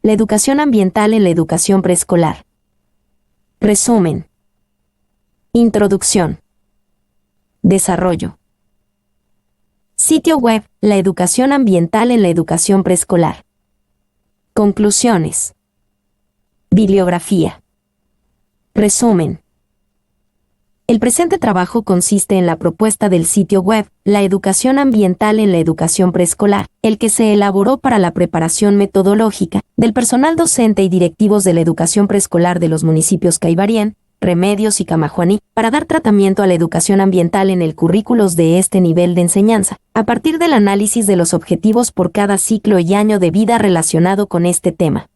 La educación ambiental en la educación preescolar. Resumen. Introducción. Desarrollo. Sitio web, la educación ambiental en la educación preescolar. Conclusiones. Bibliografía. Resumen. El presente trabajo consiste en la propuesta del sitio web, La educación ambiental en la educación preescolar, el que se elaboró para la preparación metodológica del personal docente y directivos de la educación preescolar de los municipios Caibarien, Remedios y Camajuaní, para dar tratamiento a la educación ambiental en el currículos de este nivel de enseñanza, a partir del análisis de los objetivos por cada ciclo y año de vida relacionado con este tema.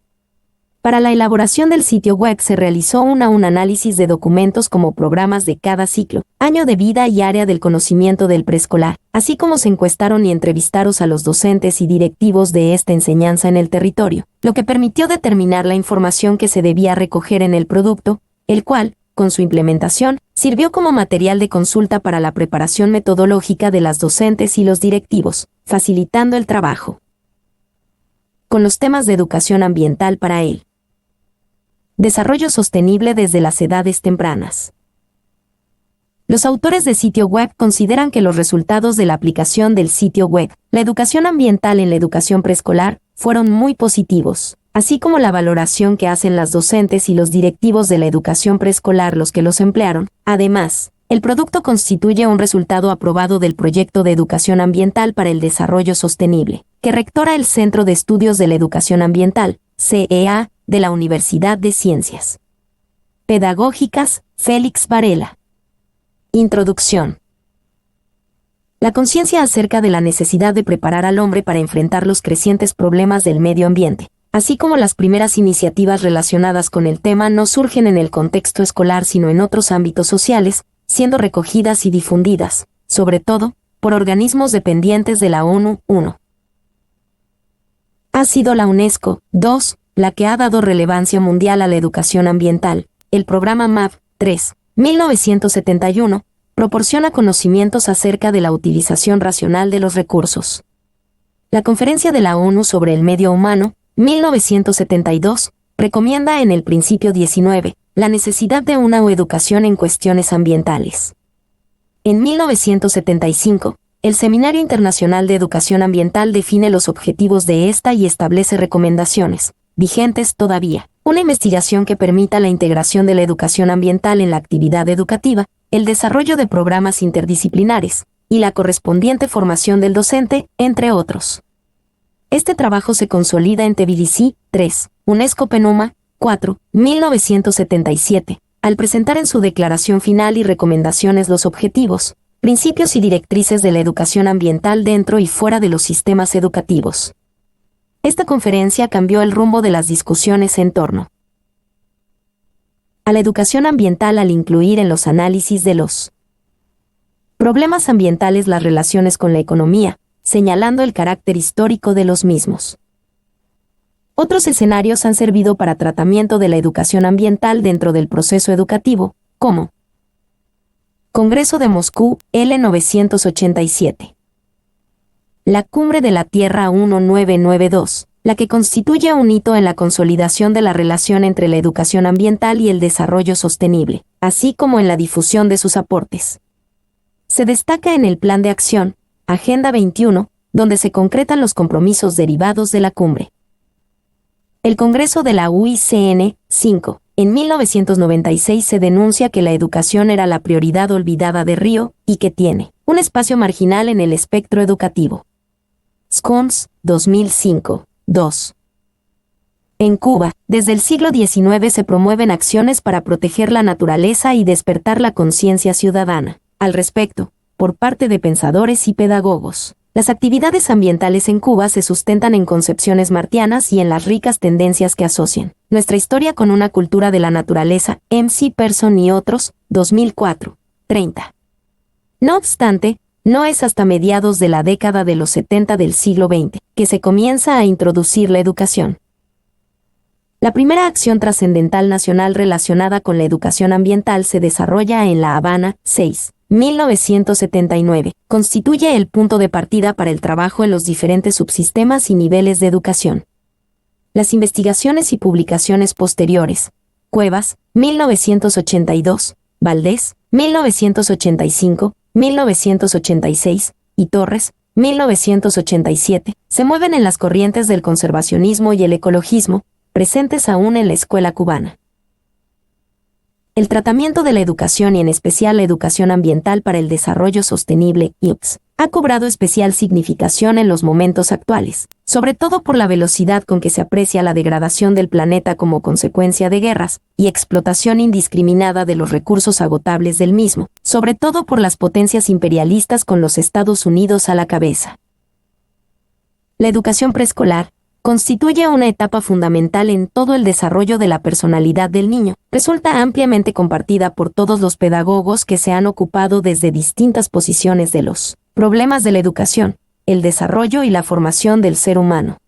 Para la elaboración del sitio web se realizó un análisis de documentos como programas de cada ciclo, año de vida y área del conocimiento del preescolar, así como se encuestaron y entrevistaron a los docentes y directivos de esta enseñanza en el territorio, lo que permitió determinar la información que se debía recoger en el producto, el cual, con su implementación, sirvió como material de consulta para la preparación metodológica de las docentes y los directivos, facilitando el trabajo con los temas de educación ambiental para él. Desarrollo sostenible desde las edades tempranas. Los autores de sitio web consideran que los resultados de la aplicación del sitio web, la educación ambiental en la educación preescolar, fueron muy positivos, así como la valoración que hacen las docentes y los directivos de la educación preescolar los que los emplearon. Además, el producto constituye un resultado aprobado del proyecto de educación ambiental para el desarrollo sostenible, que rectora el Centro de Estudios de la Educación Ambiental, CEA, de la Universidad de Ciencias Pedagógicas, Félix Varela. Introducción. La conciencia acerca de la necesidad de preparar al hombre para enfrentar los crecientes problemas del medio ambiente, así como las primeras iniciativas relacionadas con el tema, no surgen en el contexto escolar sino en otros ámbitos sociales, siendo recogidas y difundidas, sobre todo, por organismos dependientes de la ONU. 1. Ha sido la UNESCO. 2. La que ha dado relevancia mundial a la educación ambiental. El programa MAP 3, 1971, proporciona conocimientos acerca de la utilización racional de los recursos. La Conferencia de la ONU sobre el Medio Humano, 1972, recomienda en el principio 19, la necesidad de una educación en cuestiones ambientales. En 1975, el Seminario Internacional de Educación Ambiental define los objetivos de esta y establece recomendaciones, vigentes todavía. Una investigación que permita la integración de la educación ambiental en la actividad educativa, el desarrollo de programas interdisciplinares, y la correspondiente formación del docente, entre otros. Este trabajo se consolida en TBDC 3, UNESCO PNUMA 4, 1977, al presentar en su declaración final y recomendaciones los objetivos, principios y directrices de la educación ambiental dentro y fuera de los sistemas educativos. Esta conferencia cambió el rumbo de las discusiones en torno a la educación ambiental al incluir en los análisis de los problemas ambientales las relaciones con la economía, señalando el carácter histórico de los mismos. Otros escenarios han servido para tratamiento de la educación ambiental dentro del proceso educativo, como Congreso de Moscú, L987. La Cumbre de la Tierra 1992, la que constituye un hito en la consolidación de la relación entre la educación ambiental y el desarrollo sostenible, así como en la difusión de sus aportes. Se destaca en el Plan de Acción, Agenda 21, donde se concretan los compromisos derivados de la cumbre. El Congreso de la UICN, 5. En 1996 se denuncia que la educación era la prioridad olvidada de Río, y que tiene un espacio marginal en el espectro educativo. Scones, 2005, 2. En Cuba, desde el siglo XIX se promueven acciones para proteger la naturaleza y despertar la conciencia ciudadana al respecto, por parte de pensadores y pedagogos. Las actividades ambientales en Cuba se sustentan en concepciones martianas y en las ricas tendencias que asocian nuestra historia con una cultura de la naturaleza. MC Person y otros, 2004, 30. No obstante, no es hasta mediados de la década de los 70 del siglo XX que se comienza a introducir la educación. La primera acción trascendental nacional relacionada con la educación ambiental se desarrolla en La Habana, 6. 1979, constituye el punto de partida para el trabajo en los diferentes subsistemas y niveles de educación. Las investigaciones y publicaciones posteriores. Cuevas, 1982, Valdés, 1985, 1986, y Torres, 1987, se mueven en las corrientes del conservacionismo y el ecologismo, presentes aún en la escuela cubana. El tratamiento de la educación y en especial la educación ambiental para el desarrollo sostenible, IUPS, ha cobrado especial significación en los momentos actuales, sobre todo por la velocidad con que se aprecia la degradación del planeta como consecuencia de guerras y explotación indiscriminada de los recursos agotables del mismo, sobre todo por las potencias imperialistas con los Estados Unidos a la cabeza. La educación preescolar constituye una etapa fundamental en todo el desarrollo de la personalidad del niño. Resulta ampliamente compartida por todos los pedagogos que se han ocupado desde distintas posiciones de los problemas de la educación, el desarrollo y la formación del ser humano.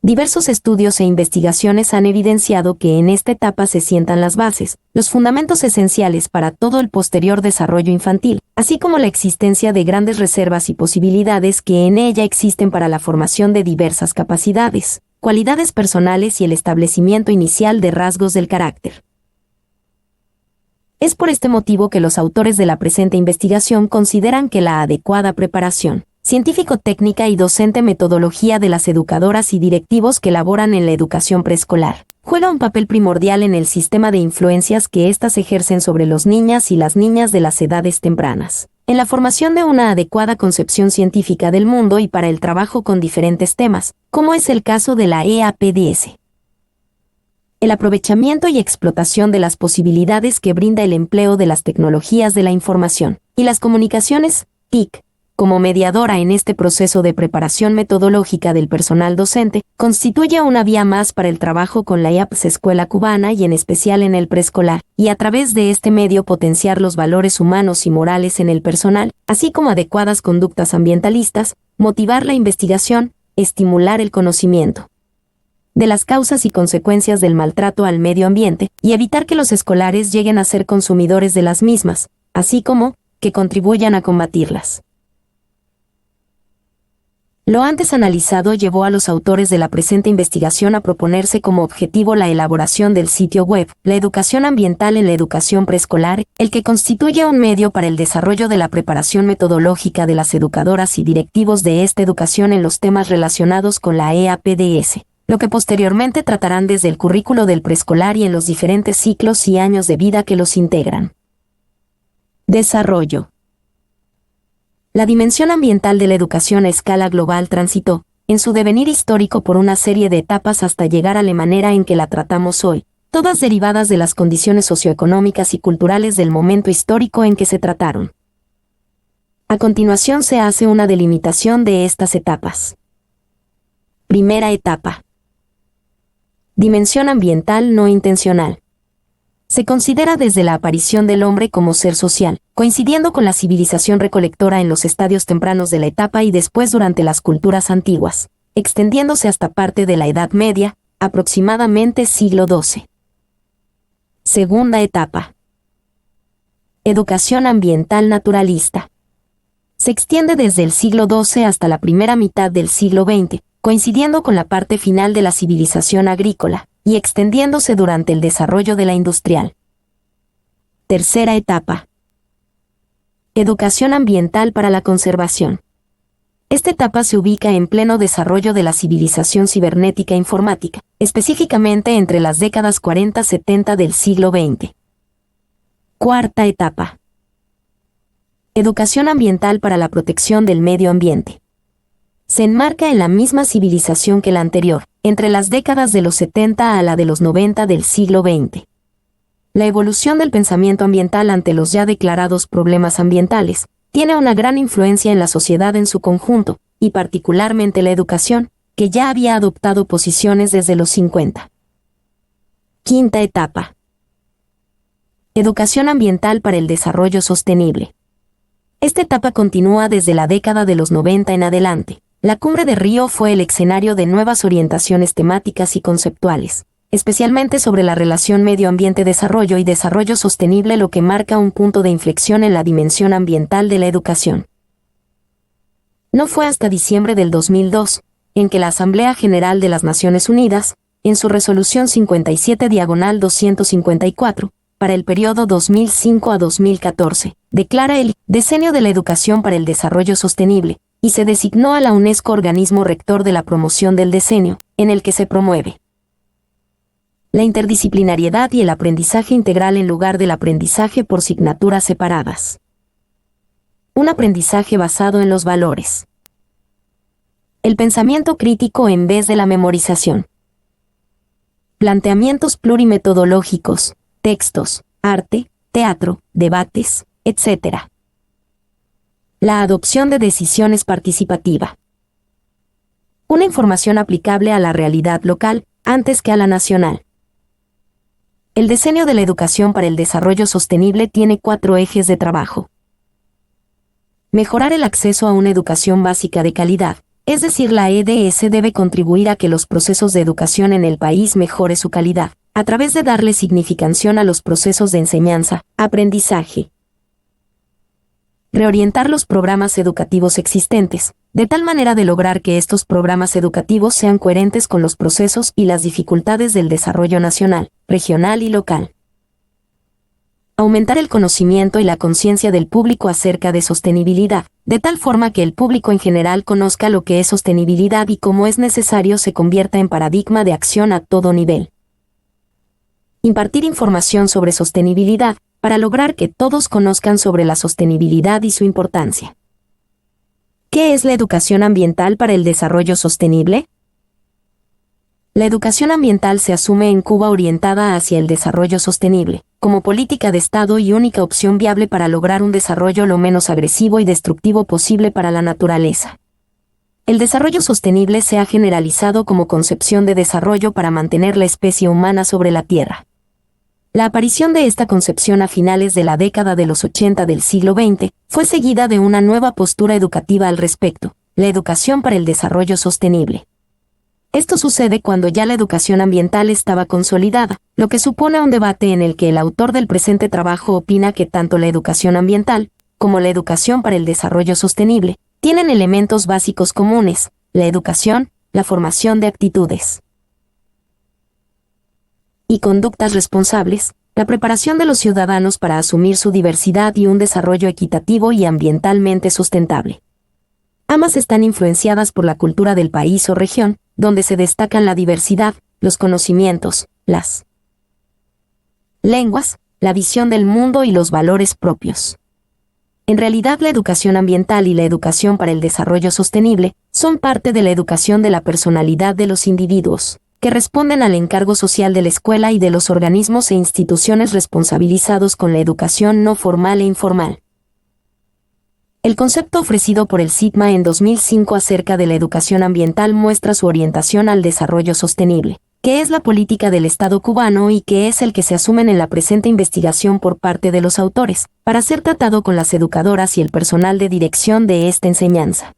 Diversos estudios e investigaciones han evidenciado que en esta etapa se sientan las bases, los fundamentos esenciales para todo el posterior desarrollo infantil, así como la existencia de grandes reservas y posibilidades que en ella existen para la formación de diversas capacidades, cualidades personales y el establecimiento inicial de rasgos del carácter. Es por este motivo que los autores de la presente investigación consideran que la adecuada preparación científico-técnica y docente metodología de las educadoras y directivos que laboran en la educación preescolar juega un papel primordial en el sistema de influencias que éstas ejercen sobre los niñas y las niñas de las edades tempranas, en la formación de una adecuada concepción científica del mundo y para el trabajo con diferentes temas, como es el caso de la EAPDS. El aprovechamiento y explotación de las posibilidades que brinda el empleo de las tecnologías de la información y las comunicaciones, TIC, como mediadora en este proceso de preparación metodológica del personal docente, constituye una vía más para el trabajo con la IAPS Escuela Cubana y en especial en el preescolar, y a través de este medio potenciar los valores humanos y morales en el personal, así como adecuadas conductas ambientalistas, motivar la investigación, estimular el conocimiento de las causas y consecuencias del maltrato al medio ambiente, y evitar que los escolares lleguen a ser consumidores de las mismas, así como que contribuyan a combatirlas. Lo antes analizado llevó a los autores de la presente investigación a proponerse como objetivo la elaboración del sitio web, La educación ambiental en la educación preescolar, el que constituye un medio para el desarrollo de la preparación metodológica de las educadoras y directivos de esta educación en los temas relacionados con la EAPDS, lo que posteriormente tratarán desde el currículo del preescolar y en los diferentes ciclos y años de vida que los integran. Desarrollo. La dimensión ambiental de la educación a escala global transitó, en su devenir histórico por una serie de etapas hasta llegar a la manera en que la tratamos hoy, todas derivadas de las condiciones socioeconómicas y culturales del momento histórico en que se trataron. A continuación se hace una delimitación de estas etapas. Primera etapa. Dimensión ambiental no intencional. Se considera desde la aparición del hombre como ser social, coincidiendo con la civilización recolectora en los estadios tempranos de la etapa y después durante las culturas antiguas, extendiéndose hasta parte de la Edad Media, aproximadamente siglo XII. Segunda etapa. Educación ambiental naturalista. Se extiende desde el siglo XII hasta la primera mitad del siglo XX, coincidiendo con la parte final de la civilización agrícola, y extendiéndose durante el desarrollo de la industrial. Tercera etapa. Educación ambiental para la conservación. Esta etapa se ubica en pleno desarrollo de la civilización cibernética informática, específicamente entre las décadas 40-70 del siglo XX. Cuarta etapa. Educación ambiental para la protección del medio ambiente. Se enmarca en la misma civilización que la anterior, entre las décadas de los 70 a la de los 90 del siglo XX. La evolución del pensamiento ambiental ante los ya declarados problemas ambientales tiene una gran influencia en la sociedad en su conjunto, y particularmente la educación, que ya había adoptado posiciones desde los 50. Quinta etapa. Educación ambiental para el desarrollo sostenible. Esta etapa continúa desde la década de los 90 en adelante. La Cumbre de Río fue el escenario de nuevas orientaciones temáticas y conceptuales, especialmente sobre la relación medio ambiente-desarrollo y desarrollo sostenible, lo que marca un punto de inflexión en la dimensión ambiental de la educación. No fue hasta diciembre del 2002, en que la Asamblea General de las Naciones Unidas, en su resolución 57/254, para el periodo 2005 a 2014, declara el Decenio de la Educación para el Desarrollo Sostenible, y se designó a la UNESCO organismo rector de la promoción del decenio, en el que se promueve la interdisciplinariedad y el aprendizaje integral en lugar del aprendizaje por asignaturas separadas. Un aprendizaje basado en los valores. El pensamiento crítico en vez de la memorización. Planteamientos plurimetodológicos, textos, arte, teatro, debates, etc. La adopción de decisiones participativa. Una información aplicable a la realidad local antes que a la nacional. El Decenio de la Educación para el Desarrollo Sostenible tiene 4 ejes de trabajo. Mejorar el acceso a una educación básica de calidad, es decir, la EDS debe contribuir a que los procesos de educación en el país mejore su calidad, a través de darle significación a los procesos de enseñanza, aprendizaje. Reorientar los programas educativos existentes, de tal manera de lograr que estos programas educativos sean coherentes con los procesos y las dificultades del desarrollo nacional, regional y local. Aumentar el conocimiento y la conciencia del público acerca de sostenibilidad, de tal forma que el público en general conozca lo que es sostenibilidad y cómo es necesario se convierta en paradigma de acción a todo nivel. Impartir información sobre sostenibilidad, para lograr que todos conozcan sobre la sostenibilidad y su importancia. ¿Qué es la educación ambiental para el desarrollo sostenible? La educación ambiental se asume en Cuba orientada hacia el desarrollo sostenible, como política de Estado y única opción viable para lograr un desarrollo lo menos agresivo y destructivo posible para la naturaleza. El desarrollo sostenible se ha generalizado como concepción de desarrollo para mantener la especie humana sobre la Tierra. La aparición de esta concepción a finales de la década de los 80 del siglo XX fue seguida de una nueva postura educativa al respecto, la educación para el desarrollo sostenible. Esto sucede cuando ya la educación ambiental estaba consolidada, lo que supone un debate en el que el autor del presente trabajo opina que tanto la educación ambiental, como la educación para el desarrollo sostenible, tienen elementos básicos comunes, la educación, la formación de actitudes y conductas responsables, la preparación de los ciudadanos para asumir su diversidad y un desarrollo equitativo y ambientalmente sustentable. Ambas están influenciadas por la cultura del país o región, donde se destacan la diversidad, los conocimientos, las lenguas, la visión del mundo y los valores propios. En realidad, la educación ambiental y la educación para el desarrollo sostenible son parte de la educación de la personalidad de los individuos, que responden al encargo social de la escuela y de los organismos e instituciones responsabilizados con la educación no formal e informal. El concepto ofrecido por el SIGMA en 2005 acerca de la educación ambiental muestra su orientación al desarrollo sostenible, que es la política del Estado cubano y que es el que se asumen en la presente investigación por parte de los autores, para ser tratado con las educadoras y el personal de dirección de esta enseñanza.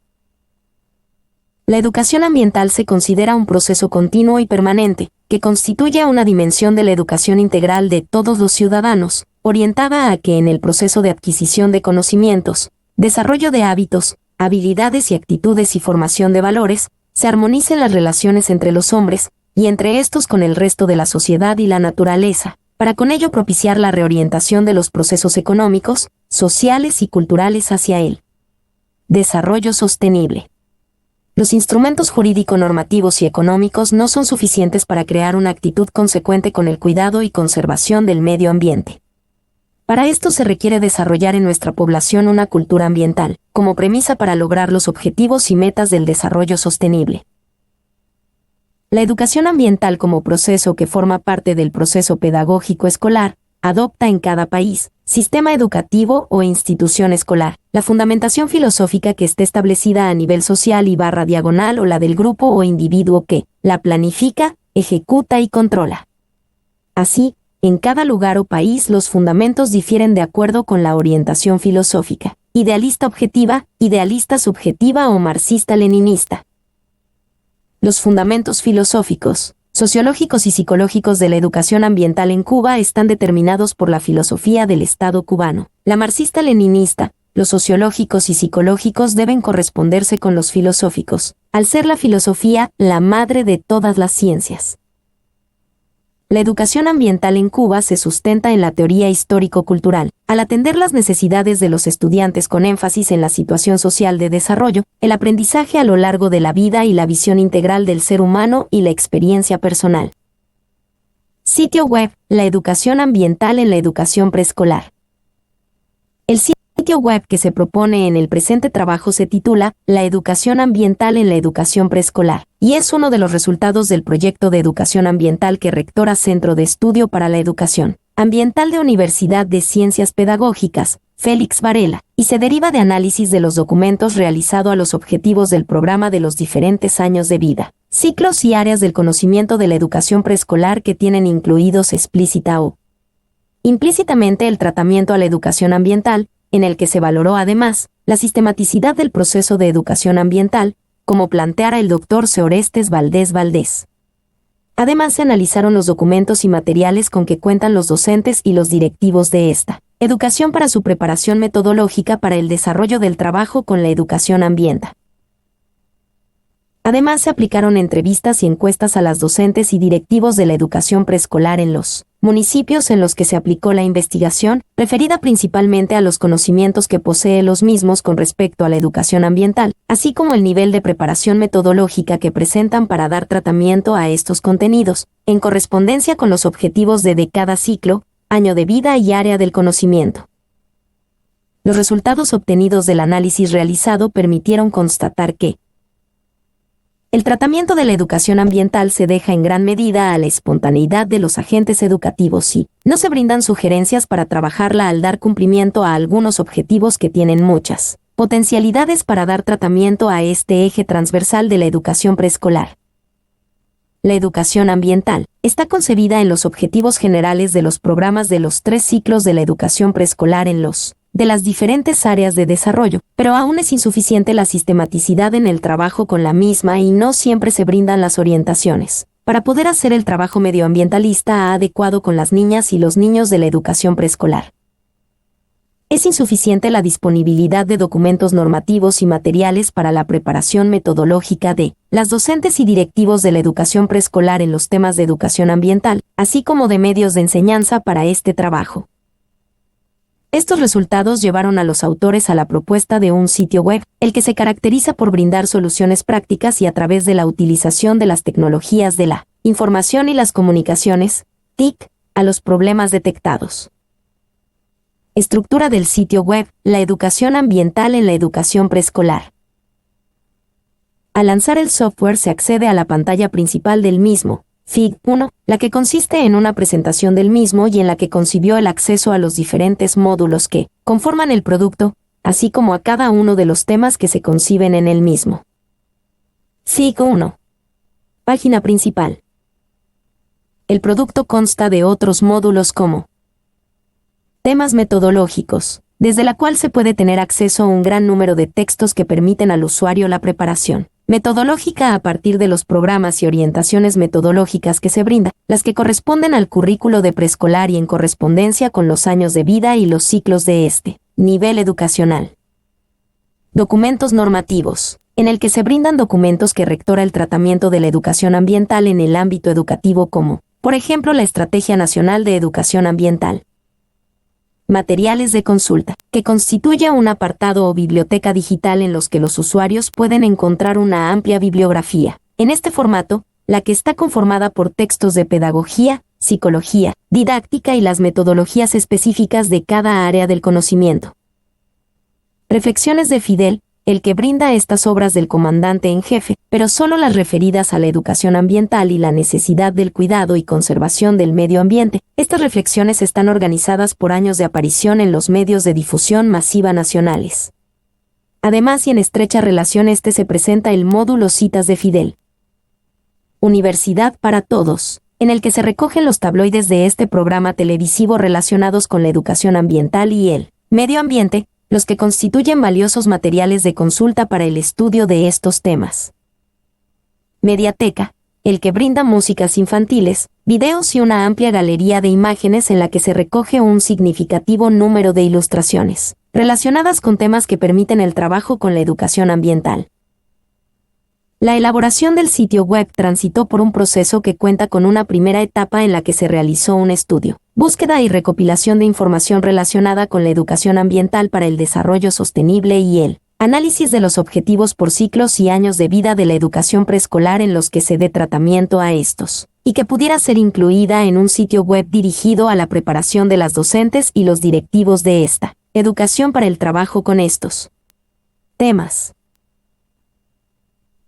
La educación ambiental se considera un proceso continuo y permanente, que constituye una dimensión de la educación integral de todos los ciudadanos, orientada a que en el proceso de adquisición de conocimientos, desarrollo de hábitos, habilidades y actitudes y formación de valores, se armonicen las relaciones entre los hombres, y entre estos con el resto de la sociedad y la naturaleza, para con ello propiciar la reorientación de los procesos económicos, sociales y culturales hacia el desarrollo sostenible. Los instrumentos jurídico-normativos y económicos no son suficientes para crear una actitud consecuente con el cuidado y conservación del medio ambiente. Para esto se requiere desarrollar en nuestra población una cultura ambiental, como premisa para lograr los objetivos y metas del desarrollo sostenible. La educación ambiental como proceso que forma parte del proceso pedagógico escolar, adopta en cada país, sistema educativo o institución escolar, la fundamentación filosófica que esté establecida a nivel social y /diagonal o la del grupo o individuo que la planifica, ejecuta y controla. Así, en cada lugar o país los fundamentos difieren de acuerdo con la orientación filosófica, idealista objetiva, idealista subjetiva o marxista-leninista. Los fundamentos filosóficos, sociológicos y psicológicos de la educación ambiental en Cuba están determinados por la filosofía del Estado cubano, la marxista-leninista, los sociológicos y psicológicos deben corresponderse con los filosóficos, al ser la filosofía la madre de todas las ciencias. La educación ambiental en Cuba se sustenta en la teoría histórico-cultural, al atender las necesidades de los estudiantes con énfasis en la situación social de desarrollo, el aprendizaje a lo largo de la vida y la visión integral del ser humano y la experiencia personal. Sitio web, la educación ambiental en la educación preescolar. El sitio web que se propone en el presente trabajo se titula La educación ambiental en la educación preescolar, y es uno de los resultados del proyecto de educación ambiental que rectora Centro de Estudio para la Educación Ambiental de Universidad de Ciencias Pedagógicas, Félix Varela, y se deriva de análisis de los documentos realizado a los objetivos del programa de los diferentes años de vida, ciclos y áreas del conocimiento de la educación preescolar que tienen incluidos explícita o implícitamente el tratamiento a la educación ambiental, en el que se valoró además la sistematicidad del proceso de educación ambiental, como planteara el doctor Seorestes Valdés Valdés. Además se analizaron los documentos y materiales con que cuentan los docentes y los directivos de esta educación para su preparación metodológica para el desarrollo del trabajo con la educación ambiental. Además se aplicaron entrevistas y encuestas a las docentes y directivos de la educación preescolar en los municipios en los que se aplicó la investigación, referida principalmente a los conocimientos que posee los mismos con respecto a la educación ambiental, así como el nivel de preparación metodológica que presentan para dar tratamiento a estos contenidos, en correspondencia con los objetivos de cada ciclo, año de vida y área del conocimiento. Los resultados obtenidos del análisis realizado permitieron constatar que el tratamiento de la educación ambiental se deja en gran medida a la espontaneidad de los agentes educativos y no se brindan sugerencias para trabajarla al dar cumplimiento a algunos objetivos que tienen muchas potencialidades para dar tratamiento a este eje transversal de la educación preescolar. La educación ambiental está concebida en los objetivos generales de los programas de los 3 ciclos de la educación preescolar en los de las diferentes áreas de desarrollo, pero aún es insuficiente la sistematicidad en el trabajo con la misma y no siempre se brindan las orientaciones para poder hacer el trabajo medioambientalista adecuado con las niñas y los niños de la educación preescolar. Es insuficiente la disponibilidad de documentos normativos y materiales para la preparación metodológica de las docentes y directivos de la educación preescolar en los temas de educación ambiental, así como de medios de enseñanza para este trabajo. Estos resultados llevaron a los autores a la propuesta de un sitio web, el que se caracteriza por brindar soluciones prácticas y a través de la utilización de las tecnologías de la información y las comunicaciones, TIC, a los problemas detectados. Estructura del sitio web, la educación ambiental en la educación preescolar. Al lanzar el software se accede a la pantalla principal del mismo, Fig 1, la que consiste en una presentación del mismo y en la que concibió el acceso a los diferentes módulos que conforman el producto, así como a cada uno de los temas que se conciben en el mismo. Fig 1. Página principal. El producto consta de otros módulos como temas metodológicos, desde la cual se puede tener acceso a un gran número de textos que permiten al usuario la preparación metodológica a partir de los programas y orientaciones metodológicas que se brinda, las que corresponden al currículo de preescolar y en correspondencia con los años de vida y los ciclos de este nivel educacional. Documentos normativos, en el que se brindan documentos que rectora el tratamiento de la educación ambiental en el ámbito educativo como, por ejemplo, la Estrategia Nacional de Educación Ambiental. Materiales de consulta, que constituye un apartado o biblioteca digital en los que los usuarios pueden encontrar una amplia bibliografía. En este formato, la que está conformada por textos de pedagogía, psicología, didáctica y las metodologías específicas de cada área del conocimiento. Reflexiones de Fidel, el que brinda estas obras del comandante en jefe, pero solo las referidas a la educación ambiental y la necesidad del cuidado y conservación del medio ambiente. Estas reflexiones están organizadas por años de aparición en los medios de difusión masiva nacionales. Además y en estrecha relación se presenta el módulo Citas de Fidel. Universidad para Todos, en el que se recogen los tabloides de este programa televisivo relacionados con la educación ambiental y el medio ambiente, los que constituyen valiosos materiales de consulta para el estudio de estos temas. Mediateca, el que brinda músicas infantiles, videos y una amplia galería de imágenes en la que se recoge un significativo número de ilustraciones, relacionadas con temas que permiten el trabajo con la educación ambiental. La elaboración del sitio web transitó por un proceso que cuenta con una primera etapa en la que se realizó un estudio, búsqueda y recopilación de información relacionada con la educación ambiental para el desarrollo sostenible y el análisis de los objetivos por ciclos y años de vida de la educación preescolar en los que se dé tratamiento a estos, y que pudiera ser incluida en un sitio web dirigido a la preparación de las docentes y los directivos de esta educación para el trabajo con estos temas.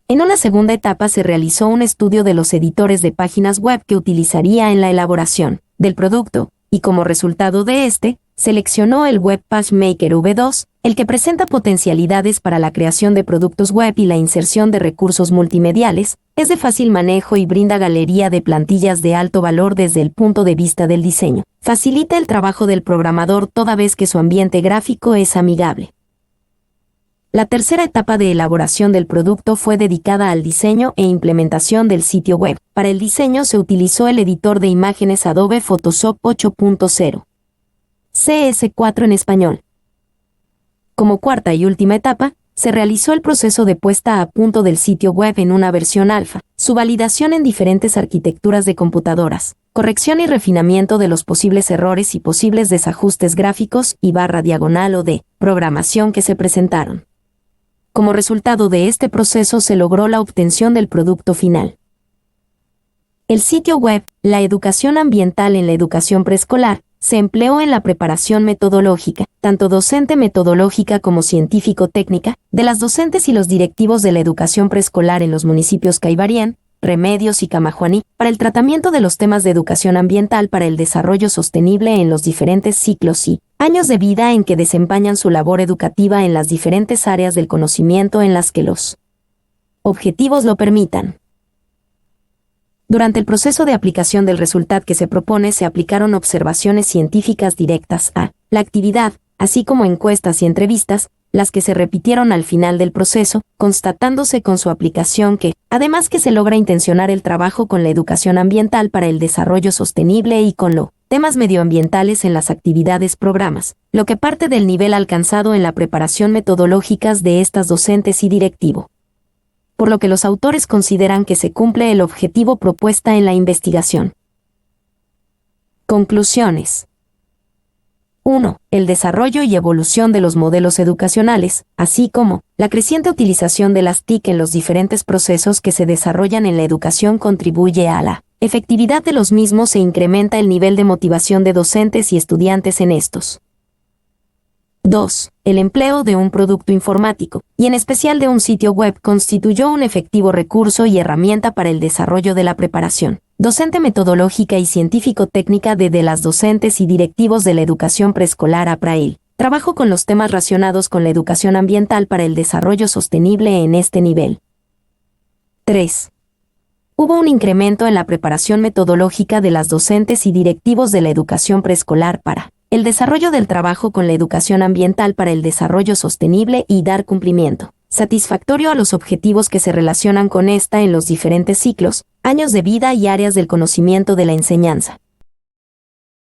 En una segunda etapa se realizó un estudio de los editores de páginas web que utilizaría en la elaboración del producto, y como resultado de este, seleccionó el Web Page Maker V2, el que presenta potencialidades para la creación de productos web y la inserción de recursos multimediales, es de fácil manejo y brinda galería de plantillas de alto valor desde el punto de vista del diseño. Facilita el trabajo del programador toda vez que su ambiente gráfico es amigable. La tercera etapa de elaboración del producto fue dedicada al diseño e implementación del sitio web. Para el diseño se utilizó el editor de imágenes Adobe Photoshop 8.0, CS4 en español. Como cuarta y última etapa, se realizó el proceso de puesta a punto del sitio web en una versión alfa, su validación en diferentes arquitecturas de computadoras, corrección y refinamiento de los posibles errores y posibles desajustes gráficos y /diagonal o de programación que se presentaron. Como resultado de este proceso se logró la obtención del producto final. El sitio web, La educación ambiental en la educación preescolar, se empleó en la preparación metodológica, tanto docente metodológica como científico-técnica, de las docentes y los directivos de la educación preescolar en los municipios Caibarien, Remedios y Camajuaní, para el tratamiento de los temas de educación ambiental para el desarrollo sostenible en los diferentes ciclos y años de vida en que desempeñan su labor educativa en las diferentes áreas del conocimiento en las que los objetivos lo permitan. Durante el proceso de aplicación del resultado que se propone se aplicaron observaciones científicas directas a la actividad, así como encuestas y entrevistas, las que se repitieron al final del proceso, constatándose con su aplicación que, además que se logra intencionar el trabajo con la educación ambiental para el desarrollo sostenible y con los temas medioambientales en las actividades programas, lo que parte del nivel alcanzado en la preparación metodológicas de estas docentes y directivo. Por lo que los autores consideran que se cumple el objetivo propuesta en la investigación. Conclusiones. 1. El desarrollo y evolución de los modelos educacionales, así como la creciente utilización de las TIC en los diferentes procesos que se desarrollan en la educación contribuye a la efectividad de los mismos e incrementa el nivel de motivación de docentes y estudiantes en estos. 2. El empleo de un producto informático, y en especial de un sitio web, constituyó un efectivo recurso y herramienta para el desarrollo de la preparación docente metodológica y científico-técnica de las docentes y directivos de la educación preescolar APRAEL. Trabajo con los temas relacionados con la educación ambiental para el desarrollo sostenible en este nivel. 3. Hubo un incremento en la preparación metodológica de las docentes y directivos de la educación preescolar para el desarrollo del trabajo con la educación ambiental para el desarrollo sostenible y dar cumplimiento satisfactorio a los objetivos que se relacionan con esta en los diferentes ciclos, años de vida y áreas del conocimiento de la enseñanza.